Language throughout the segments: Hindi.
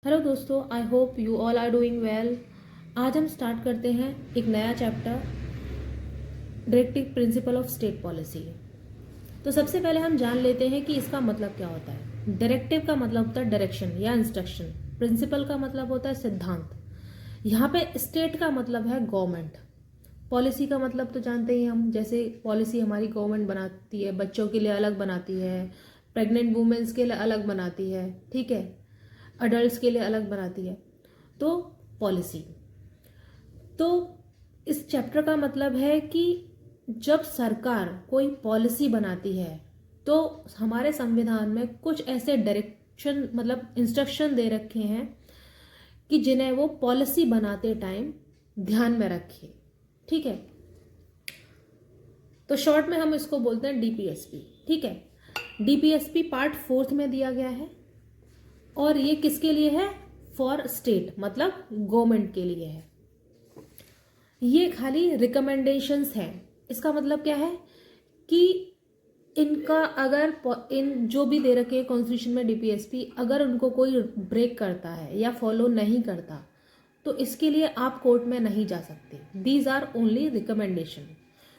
हेलो दोस्तों, I hope you all are doing well. आज हम स्टार्ट करते हैं एक नया chapter, directive principle of state policy. तो सबसे पहले हम जान लेते हैं कि इसका मतलब क्या होता है। डायरेक्टिव का मतलब होता है डायरेक्शन या इंस्ट्रक्शन, प्रिंसिपल का मतलब होता है सिद्धांत। यहाँ पे स्टेट का मतलब है गवर्नमेंट, पॉलिसी का मतलब तो जानते ही हम, जैसे पॉलिसी हमारी गवर्नमेंट बनाती है, बच्चों के लिए अलग बनाती है, प्रेग्नेंट वुमेन्स के लिए अलग बनाती है, ठीक है, अडल्ट के लिए अलग बनाती है। तो पॉलिसी, तो इस चैप्टर का मतलब है कि जब सरकार कोई पॉलिसी बनाती है तो हमारे संविधान में कुछ ऐसे डायरेक्शन मतलब इंस्ट्रक्शन दे रखे हैं कि जिन्हें वो पॉलिसी बनाते टाइम ध्यान में रखे, ठीक है। तो शॉर्ट में हम इसको बोलते हैं डीपीएसपी, ठीक है। डीपीएसपी पार्ट 4 में दिया गया है और ये किसके लिए है? फॉर स्टेट, मतलब गवर्नमेंट के लिए है। ये खाली रिकमेंडेशंस है। इसका मतलब क्या है कि इनका अगर इन जो भी दे रखे हैं कॉन्स्टिट्यूशन में डीपीएसपी, अगर उनको कोई ब्रेक करता है या फॉलो नहीं करता तो इसके लिए आप कोर्ट में नहीं जा सकते। These are only recommendation,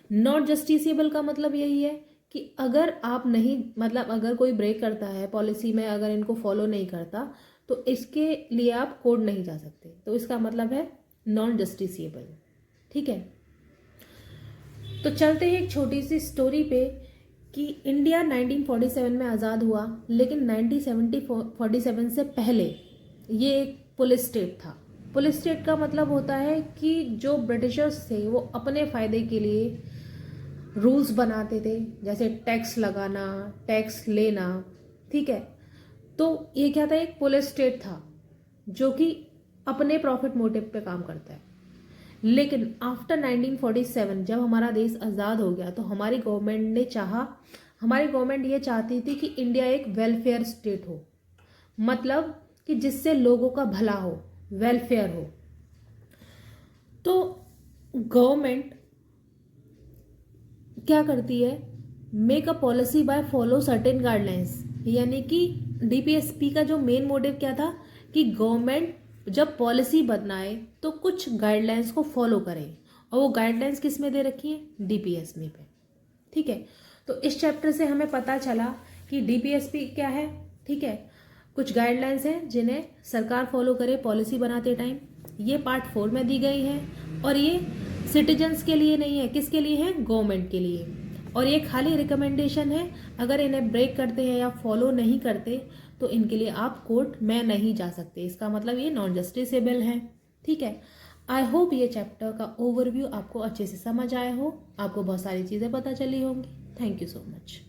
not justiciable. का मतलब यही है कि अगर आप नहीं, मतलब अगर कोई ब्रेक करता है पॉलिसी में, अगर इनको फॉलो नहीं करता तो इसके लिए आप कोर्ट नहीं जा सकते। तो इसका मतलब है नॉन जस्टिसेबल, ठीक है। तो चलते हैं एक छोटी सी स्टोरी पे कि इंडिया 1947 में आज़ाद हुआ, लेकिन 1947 से पहले ये एक पुलिस स्टेट था। पुलिस स्टेट का मतलब होता है कि जो ब्रिटिशर्स थे वो अपने फ़ायदे के लिए रूल्स बनाते थे, जैसे टैक्स लगाना, टैक्स लेना, ठीक है। तो ये क्या था? एक पुलिस स्टेट था जो कि अपने प्रॉफिट मोटिव पे काम करता है। लेकिन आफ्टर 1947 जब हमारा देश आज़ाद हो गया तो हमारी गवर्नमेंट ये चाहती थी कि इंडिया एक वेलफेयर स्टेट हो, मतलब कि जिससे लोगों का भला हो, वेलफेयर हो। तो गवर्नमेंट क्या करती है? Make a policy bye follow certain guidelines, यानी कि डीपीएसपी का जो मेन मोटिव क्या था कि गवर्नमेंट जब पॉलिसी बनाए तो कुछ गाइडलाइंस को फॉलो करे, और वो गाइडलाइंस किस में दे रखी है? डीपीएसपी पे, ठीक है। तो इस चैप्टर से हमें पता चला कि डीपीएसपी क्या है, ठीक है। कुछ गाइडलाइंस हैं जिन्हें सरकार फॉलो करे पॉलिसी बनाते टाइम। ये पार्ट 4 में दी गई है और ये सिटीजन्स के लिए नहीं है, किसके लिए है? गवर्नमेंट के लिए। और ये खाली रिकमेंडेशन है, अगर इन्हें ब्रेक करते हैं या फॉलो नहीं करते तो इनके लिए आप कोर्ट में नहीं जा सकते। इसका मतलब ये नॉन जस्टिसेबल है, ठीक है। आई होप ये चैप्टर का ओवरव्यू आपको अच्छे से समझ आया हो, आपको बहुत सारी चीज़ें पता चली होंगी। Thank you so much.